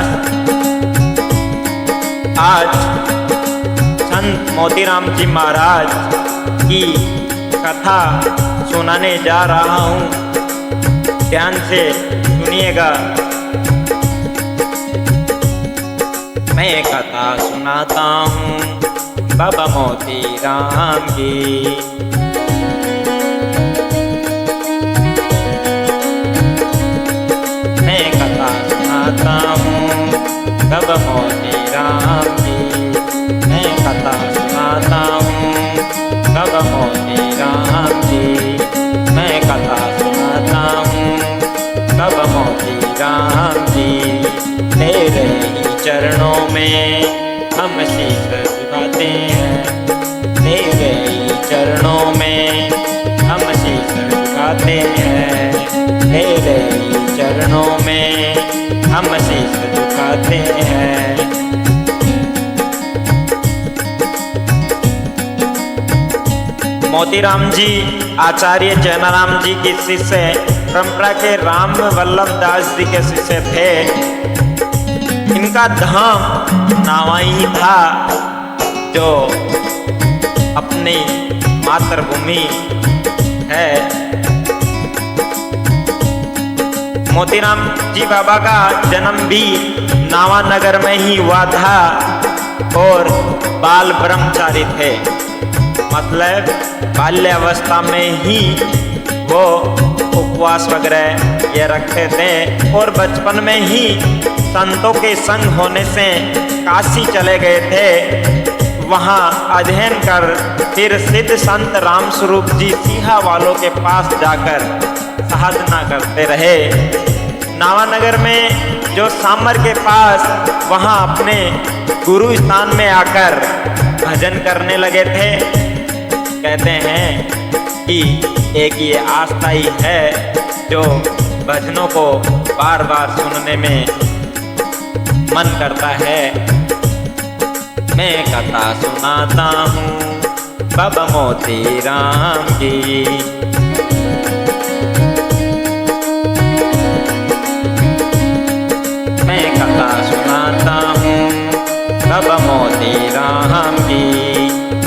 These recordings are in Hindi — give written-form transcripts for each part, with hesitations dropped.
दास। आज संत मोतीराम जी महाराज की कथा सुनाने जा रहा हूँ, ध्यान से सुनिएगा। मैं कथा सुनाता हूँ बाबा मोतीराम की। मैं कथा सुनाता हूँ बाबा मोतीराम की। मैं कथा सुनाता हूँ बाबा मोतीराम की। मैं कथा सुनाता हूँ बाबा मोतीराम की। तेरे ही चरणों में हम शीश झुकाते हैं। तेरे ही चरणों में हम शीश झुकाते हैं। तेरे ही चरणों में हम शीश झुकाते हैं। मोतीराम जी आचार्य जयनाराम जी के शिष्य, परंपरा के राम वल्लभ दास जी के शिष्य थे। इनका धाम नावाई था, जो अपनी मातृभूमि है। मोतीराम जी बाबा का जन्म भी नावानगर में ही हुआ था और बाल ब्रह्मचारी थे, मतलब बाल्यावस्था में ही वो उपवास वगैरह ये रखते थे और बचपन में ही संतों के संग होने से काशी चले गए थे। वहाँ अध्ययन कर फिर सिद्ध संत राम स्वरूप जी सीहा वालों के पास जाकर साधना करते रहे। नावानगर में जो सामर के पास, वहाँ अपने गुरु स्थान में आकर भजन करने लगे थे। कहते हैं कि एक ये आस्था ही है जो भजनों को बार बार सुनने में मन करता है। मैं कथा सुनाता हूँ बाबा मोतीराम की। मैं कथा सुनाता हूँ बाबा मोतीराम की।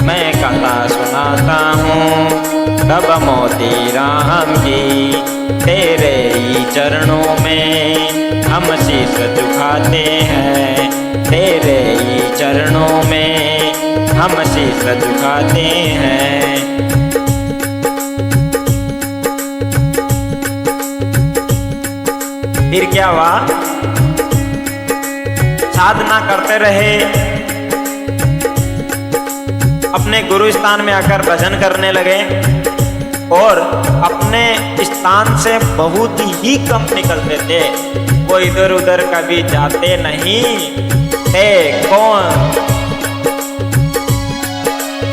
मैं कथा सुनाता हूँ बाबा मोतीराम की। तेरे ही चरणों में हम शीश झुकाते हैं। तेरे ही चरणों में हम शीश झुकाते हैं। फिर क्या हुआ? साधना करते रहे, अपने गुरु स्थान में आकर भजन करने लगे और अपने स्थान से बहुत ही कम निकलते थे। वो इधर उधर कभी जाते नहीं थे। कौन?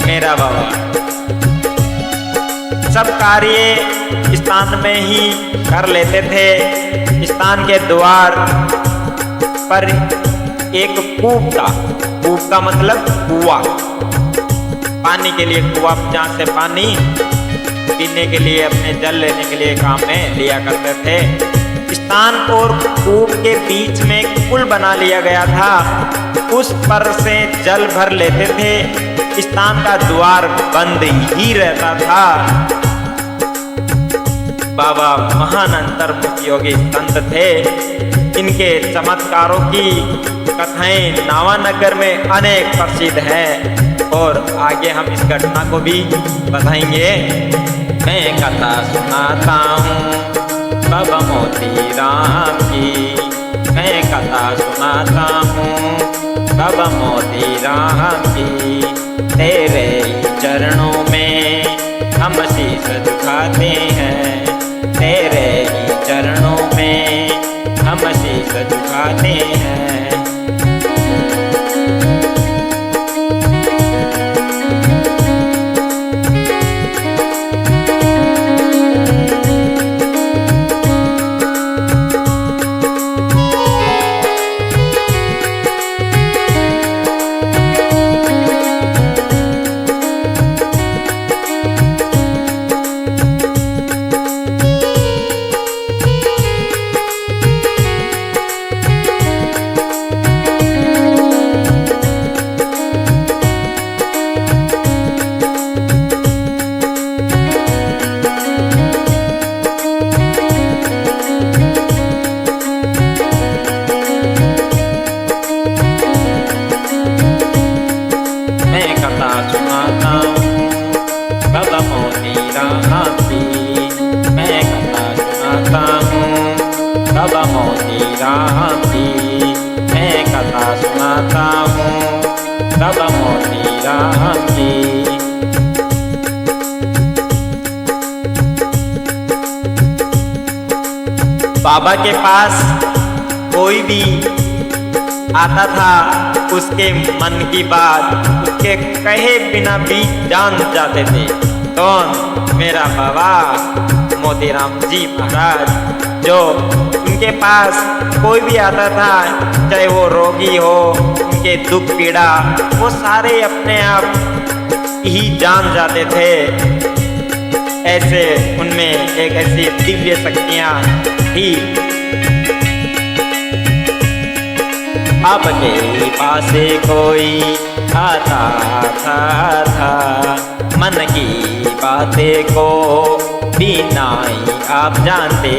मेरा बाबा। सब कार्य स्थान में ही कर लेते थे। स्थान के द्वार पर एक कूप था। कूप का मतलब कुआं, पानी के लिए कुआं, जहाँ से पानी पीने के लिए, अपने जल लेने के लिए काम में लिया करते थे। स्थान और कूप के बीच में पुल बना लिया गया था, उस पर से जल भर लेते थे। स्थान का द्वार बंद ही रहता था। बाबा महान अंतर्मुख योगी संत थे। इनके चमत्कारों की कथाएं नावानगर में अनेक प्रसिद्ध हैं और आगे हम इस घटना को भी बताएंगे। मैं कथा सुनाता हूँ बाबा मोतीराम की। मैं कथा सुनाता हूँ बाबा मोतीराम की। तेरे चरणों में हम शीश झुकाते हैं। तेरे चरणों में हम शीश झुकाते हैं। बाबा के पास कोई भी आता था, उसके मन की बात उसके कहे बिना भी जान जाते थे। कौन? मेरा बाबा मोतीराम जी महाराज, जो उनके पास कोई भी आता था, चाहे वो रोगी हो, उनके दुख पीड़ा वो सारे अपने आप ही जान जाते थे। ऐसे उनमें एक ऐसी दिव्य शक्तियाँ थी। आपके पास कोई आता था, मन की बातें को बिना ही आप जानते।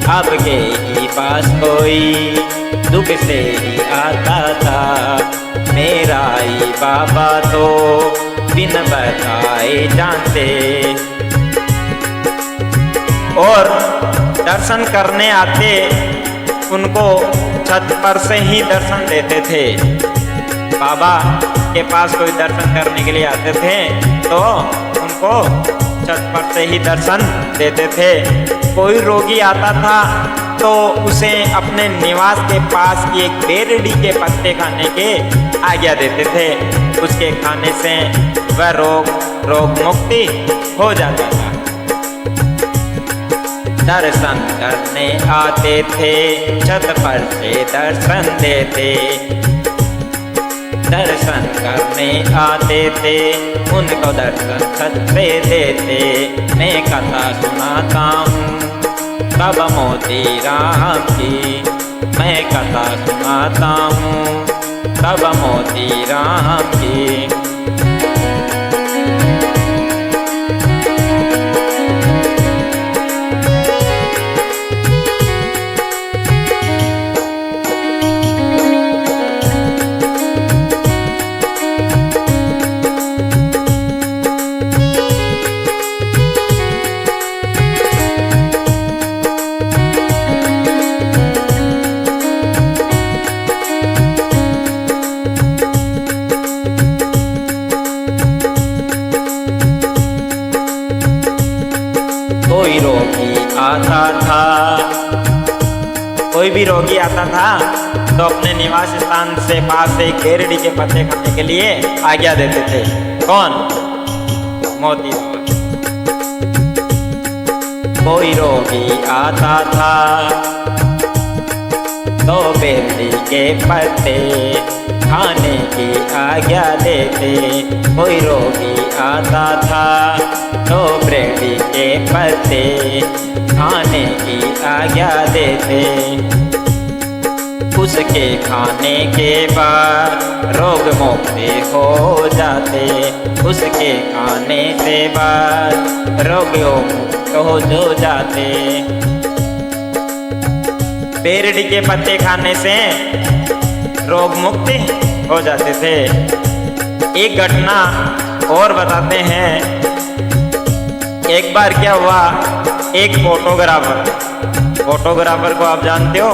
आपके ही पास कोई दुख से ही आता था, मेरा ही बाबा तो बिन बताए जानते। और दर्शन करने आते, उनको छत पर से ही दर्शन देते थे। बाबा के पास कोई दर्शन करने के लिए आते थे तो उनको छत पर से ही दर्शन देते थे। कोई रोगी आता था तो उसे अपने निवास के पास की एक बेरड़ी के पत्ते खाने के आज्ञा देते थे। उसके खाने से वह रोग मुक्ति हो जाता था। दर्शन करने आते थे, छत पर से दर्शन देते। दर्शन करने आते थे, उनको दर्शन छत पे देते। मैं कथा सुनाता हूँ बाबा मोतीराम की, मैं कथा सुनाता हूँ बाबा मोतीराम की। कोई रोगी आता था, कोई भी रोगी आता था तो अपने निवास स्थान से पास से बेरड़ी के पत्ते खाने के लिए आज्ञा देते थे। कौन? मोती। कोई रोगी आता था तो बेरड़ी के पत्ते खाने की आज्ञा देते। कोई रोगी आता था तो बेरड़ी के पत्ते खाने की आज्ञा देते। उसके खाने के बाद रोग मुक्ति हो जाते। उसके खाने से बाद रोग मुक्त हो जाते। बेरड़ी के पत्ते खाने से रोग मुक्ति हो जाते थे। एक घटना और बताते हैं। एक बार क्या हुआ, एक फोटोग्राफर को आप जानते हो,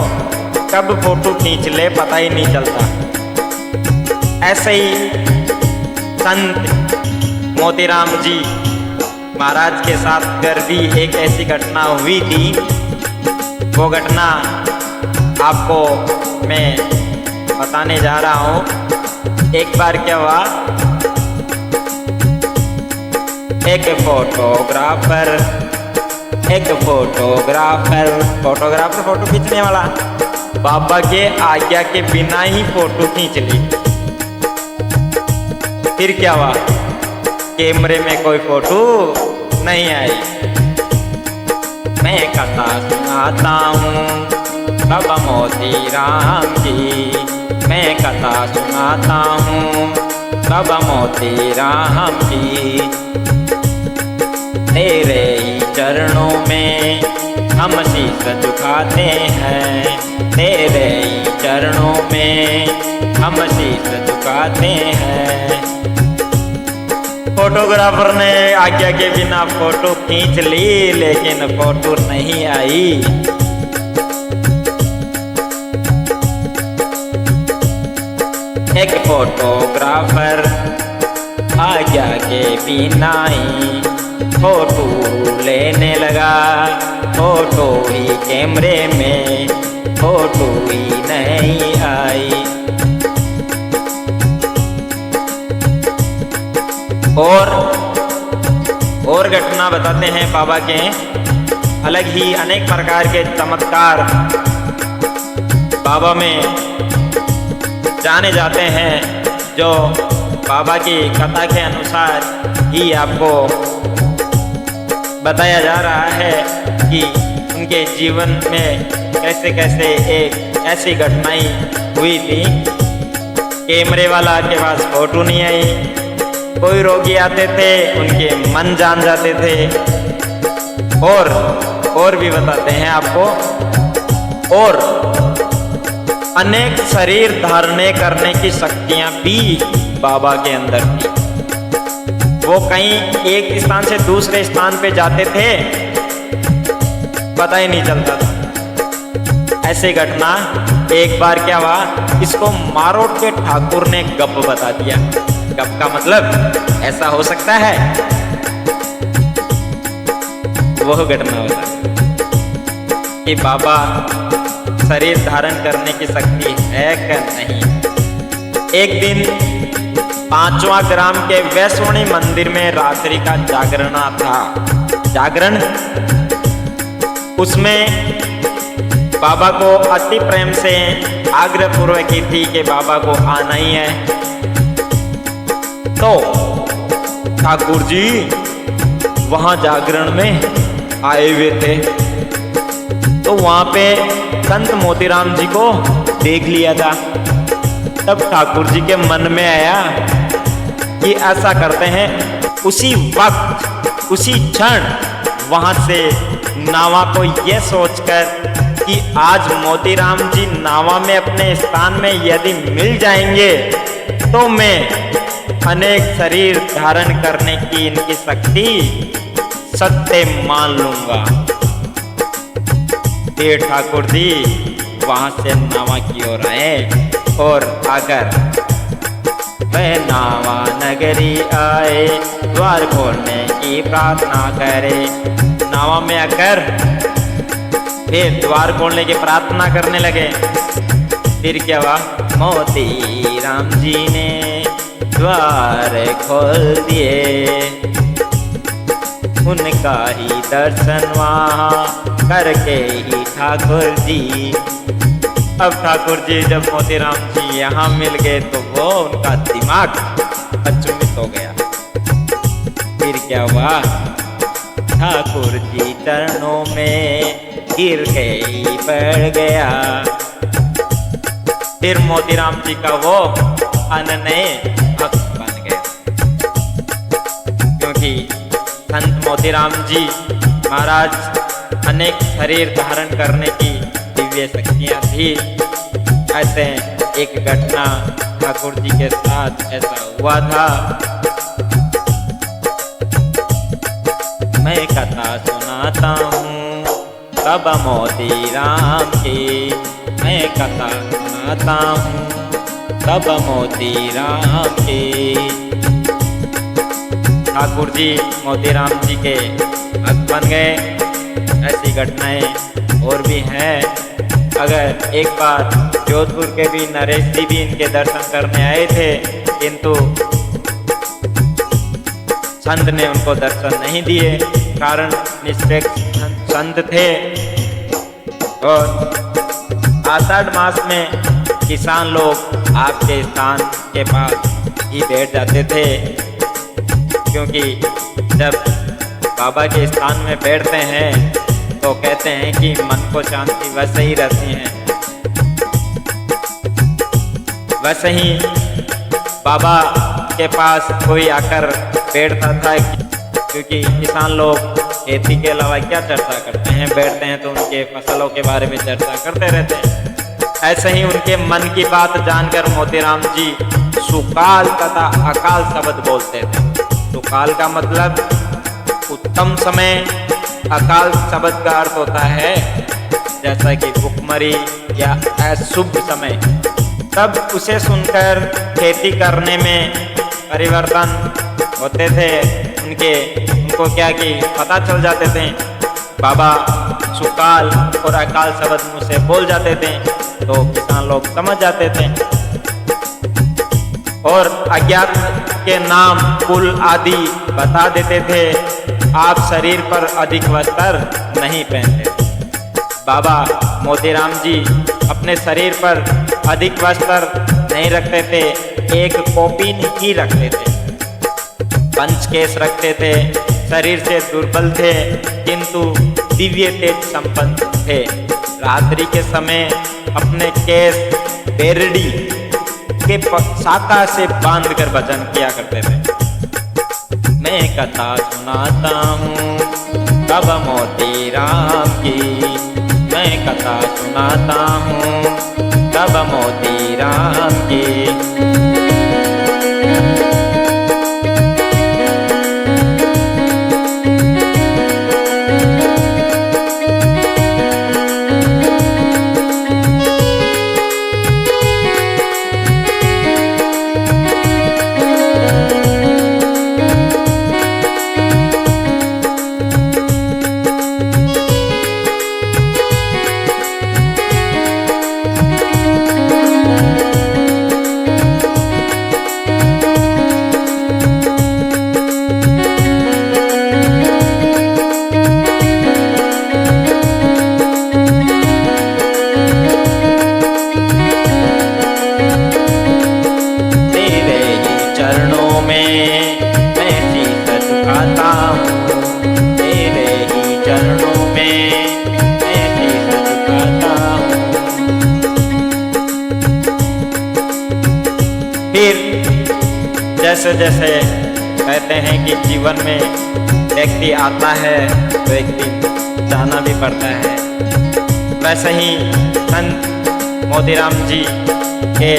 कब फोटो खींच ले पता ही नहीं चलता। ऐसे ही संत मोतीराम जी महाराज के साथ कर भी एक ऐसी घटना हुई थी। वो घटना आपको मैं बताने जा रहा हूँ। एक बार क्या हुआ, एक फोटोग्राफर फोटो खींचने वाला बाबा के आज्ञा के बिना ही फोटो खींच ली। फिर क्या हुआ, कैमरे में कोई फोटो नहीं आई। मैं कथा सुनाता हूँ बाबा मोतीराम की, मैं कथा सुनाता हूँ बाबा मोतीराम की। तेरे ही चरणों में हम शीश झुकाते हैं। तेरे ही चरणों में हम शीश झुकाते हैं। फोटोग्राफर ने आज्ञा के बिना फोटो खींच ली, लेकिन फोटो नहीं आई। एक फोटोग्राफर आज्ञा के बिना ही फोटो लेने लगा, फोटो ही कैमरे में, फोटो ही नहीं आई। और घटना बताते हैं बाबा के, अलग ही अनेक प्रकार के चमत्कार बाबा में जाने जाते हैं, जो बाबा की कथा के अनुसार ही आपको बताया जा रहा है कि उनके जीवन में कैसे कैसे एक ऐसी घटनाएं हुई थी। कैमरे वाला के पास फोटो नहीं आई, कोई रोगी आते थे उनके मन जान जाते थे, और भी बताते हैं आपको, और अनेक शरीर धारणे करने की शक्तियां भी बाबा के अंदर थी। वो कहीं एक स्थान से दूसरे स्थान पे जाते थे, पता ही नहीं चलता था। ऐसी घटना एक बार क्या हुआ, इसको मारोट के ठाकुर ने गप बता दिया। गप का मतलब ऐसा हो सकता है, वह घटना होता कि बाबा शरीर धारण करने की शक्ति है क्या नहीं। एक दिन 5वां ग्राम के वैष्णवी मंदिर में रात्रि का जागरण था। जागरण उसमें बाबा को अति प्रेम से आग्रह पूर्वक की थी कि बाबा को आना ही है। तो ठाकुर जी वहां जागरण में आए हुए थे, तो वहां पे संत मोतीराम जी को देख लिया था। तब ठाकुर जी के मन में आया कि ऐसा करते हैं, उसी वक्त उसी क्षण वहां से नावा को यह सोचकर कि आज मोतीराम जी नावा में अपने स्थान में यदि मिल जाएंगे तो मैं अनेक शरीर धारण करने की इनकी शक्ति सत्य मान लूंगा। फिर ठाकुर जी वहां से नावा की ओर आए और आकर वह नावा नगरी आए, द्वार खोलने की प्रार्थना करे। नावा में आकर फिर द्वार खोलने की प्रार्थना करने लगे। फिर क्या हुआ, मोती राम जी ने द्वार खोल दिए, उनका ही दर्शन वहाँ करके ही ठाकुर जी। अब ठाकुर जी जब मोतीराम जी यहाँ मिल गए तो वो उनका दिमाग अचंभित हो गया। फिर क्या हुआ, ठाकुर जी चरणों में गिर के ही पड़ गया। फिर मोतीराम जी का वो अनन्य भक्त बन गया, क्योंकि संत मोतीराम जी महाराज अनेक शरीर धारण करने की दिव्य शक्तियां थी। ऐसे एक घटना ठाकुर जी के साथ ऐसा हुआ था। मैं कथा सुनाता हूँ बाबा मोतीराम की, मैं कथा सुनाता हूँ बाबा मोतीराम की। ठाकुर जी मोतीराम जी के भक्त बन गए। ऐसी घटनाएं और भी हैं। अगर एक बार जोधपुर के भी नरेश जी भी इनके दर्शन करने आए थे, किंतु संत ने उनको दर्शन नहीं दिए, कारण निष्पेक्ष संत थे। और आषाढ़ मास में किसान लोग आपके स्थान के पास ही बैठ जाते थे, क्योंकि जब बाबा के स्थान में बैठते हैं तो कहते हैं कि मन को शांति वैसे ही रहती है। वैसे ही बाबा के पास कोई आकर बैठता था, क्योंकि किसान लोग खेती के अलावा क्या चर्चा करते हैं, बैठते हैं तो उनके फसलों के बारे में चर्चा करते रहते हैं। ऐसे ही उनके मन की बात जानकर मोतीराम जी सुकाल तथा अकाल शब्द बोलते थे। सुकाल का मतलब उत्तम समय, अकाल शब्द का अर्थ होता है जैसा कि भुखमरी या अशुभ समय। तब उसे सुनकर खेती करने में परिवर्तन होते थे, उनके उनको क्या कि पता चल जाते थे, बाबा सुकाल और अकाल शब्द मुँह से बोल जाते थे तो किसान लोग समझ जाते थे। और अज्ञात के नाम कुल आदि बता देते थे। आप शरीर पर अधिक वस्त्र नहीं पहनते। बाबा मोतीराम जी अपने शरीर पर अधिक वस्त्र नहीं रखते थे, एक कौपीन ही रखते थे। पंच केस रखते थे, शरीर से दुर्बल थे किंतु दिव्य तेज संपन्न थे। रात्रि के समय अपने केस बेरड़ी के शाखा से बांधकर भजन किया करते थे। मैं कथा सुनाता हूँ तब मोतीराम की, मैं कथा सुनाता हूँ तब मोतीराम की। फिर जैसे जैसे कहते हैं कि जीवन में व्यक्ति आता है तो एक दिन जाना भी पड़ता है, वैसे ही संत मोतीराम जी के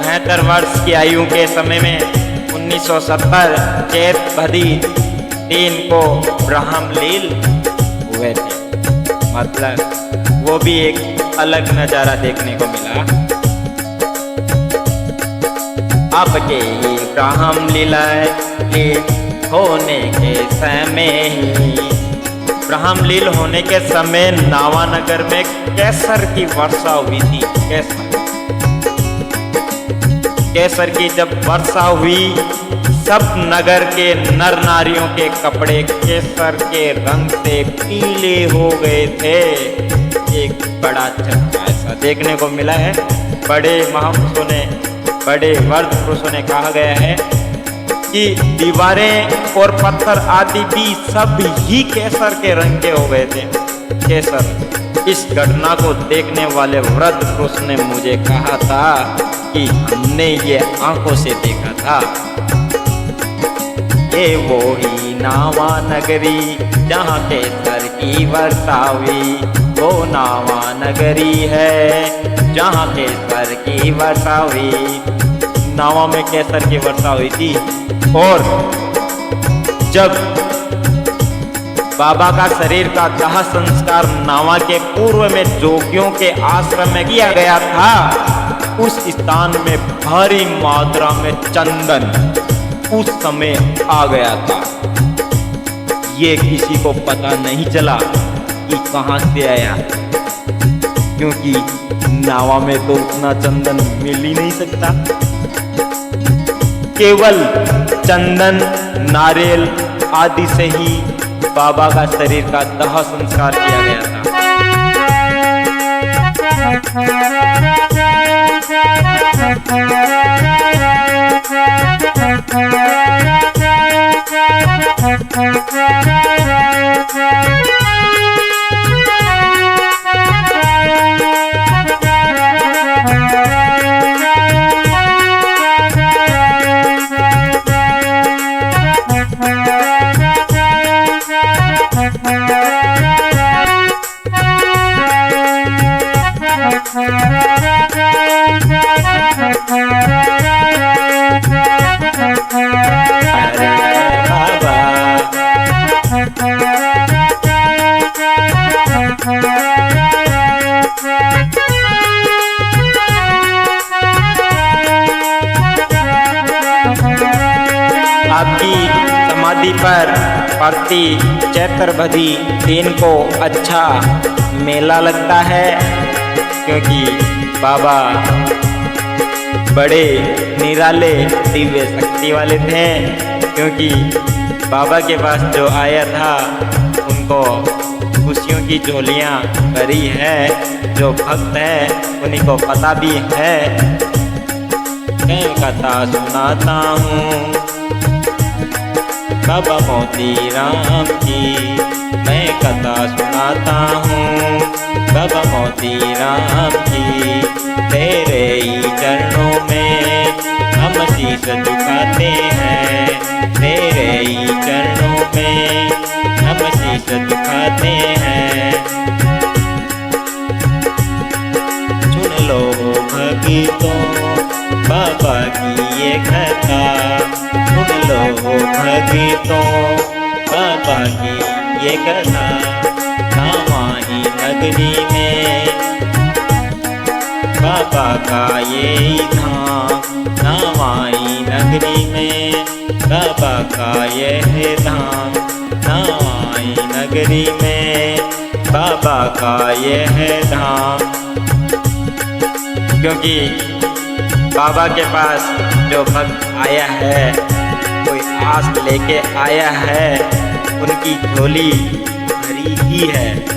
72 वर्ष की आयु के समय में 1970 चैत भदी 3 को ब्रह्मलीन हुए थे। मतलब वो भी एक अलग नज़ारा देखने को मिला। आपके ही ब्रह्म लीलाएं होने के समय ही, ब्रह्मलीन होने के समय नावानगर में केसर की वर्षा हुई थी। केसर की जब वर्षा हुई, सब नगर के नर नारियों के कपड़े केसर के रंग से पीले हो गए थे। एक बड़ा चर्चा ऐसा देखने को मिला है। बड़े महापुरुषों ने, बड़े वर्ग पुरुषों ने कहा गया है कि दीवारें और पत्थर आदि भी सब ही केसर के रंग के हो गए थे। केसर। इस घटना को देखने वाले वृद्ध पुरुष ने मुझे कहा था कि हमने ये आंखों से देखा था। ये वो ही नावा नगरी जहाँ केसर की वर्षा हुई, वो नावा नगरी है जहाँ केसर की वर्षा हुई। नावा में केसर की वर्षा हुई थी। और जब बाबा का शरीर का दाह संस्कार नावा के पूर्व में जोगियों के आश्रम में किया गया था, उस स्थान में भारी मात्रा में चंदन उस समय आ गया था। ये किसी को पता नहीं चला कि कहां से आया, क्योंकि नावा में तो उतना चंदन मिल ही नहीं सकता। केवल चंदन, नारियल आदि से ही बाबा का शरीर का दाह संस्कार किया गया था। समाधि पर प्रति चैत्रवधी दिन को अच्छा मेला लगता है, क्योंकि बाबा बड़े निराले दिव्य शक्ति वाले थे। क्योंकि बाबा के पास जो आया था उनको खुशियों की झोलियाँ भरी है। जो भक्त है उन्हीं को पता भी है। मैं कथा सुनाता हूँ बाबा मोती राम की, मैं कथा सुनाता हूँ बाबा मोती राम की। तेरे ही चरणों में हम शीश झुकाते हैं, तेरे ही चरणों में हम शीश झुकाते हैं। सुन लो भक्तों बाबा की ये कथा, सुन लो भक्तों बाबा की ये कथा। नावाही नगरी में बाबा का ये धाम, नावाही नगरी में बाबा का ये धाम, नावाही नगरी में बाबा का ये धाम। क्योंकि बाबा के पास जो भक्त आया है, कोई आस लेके आया है, उनकी झोली भरी ही है।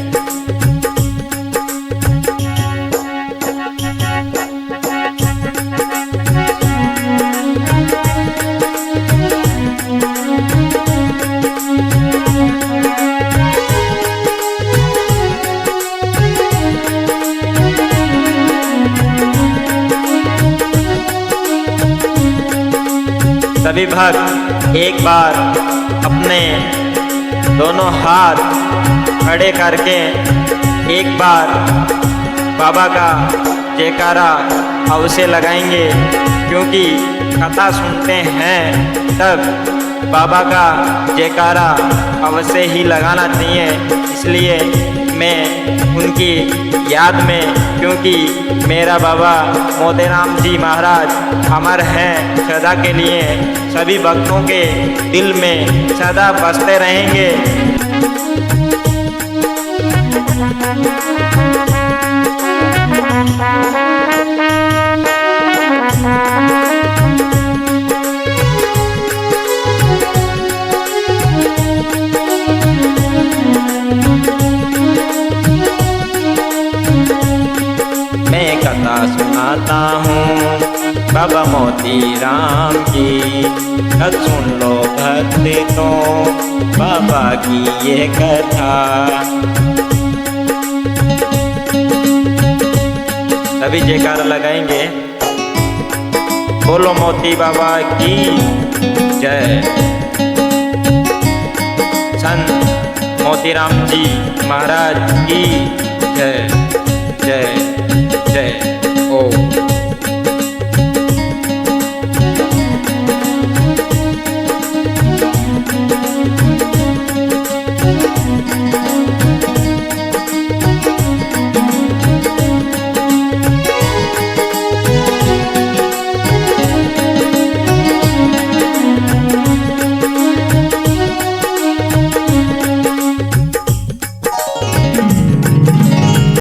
सभी भक्त एक बार अपने दोनों हाथ खड़े करके एक बार बाबा का जयकारा अवश्य लगाएंगे। क्योंकि कथा सुनते हैं तब बाबा का जयकारा अवश्य ही लगाना चाहिए। इसलिए मैं उनकी याद में, क्योंकि मेरा बाबा मोतीराम जी महाराज अमर हैं सदा के लिए, सभी भक्तों के दिल में सदा बसते रहेंगे। मैं कथा सुनाता हूँ बाबा मोती राम की, अब सुन लो भक्त तो बाबा की ये कथा। सभी जयकारा लगाएंगे। बोलो मोती बाबा की जय। संत मोतीराम जी महाराज की जय जय जय।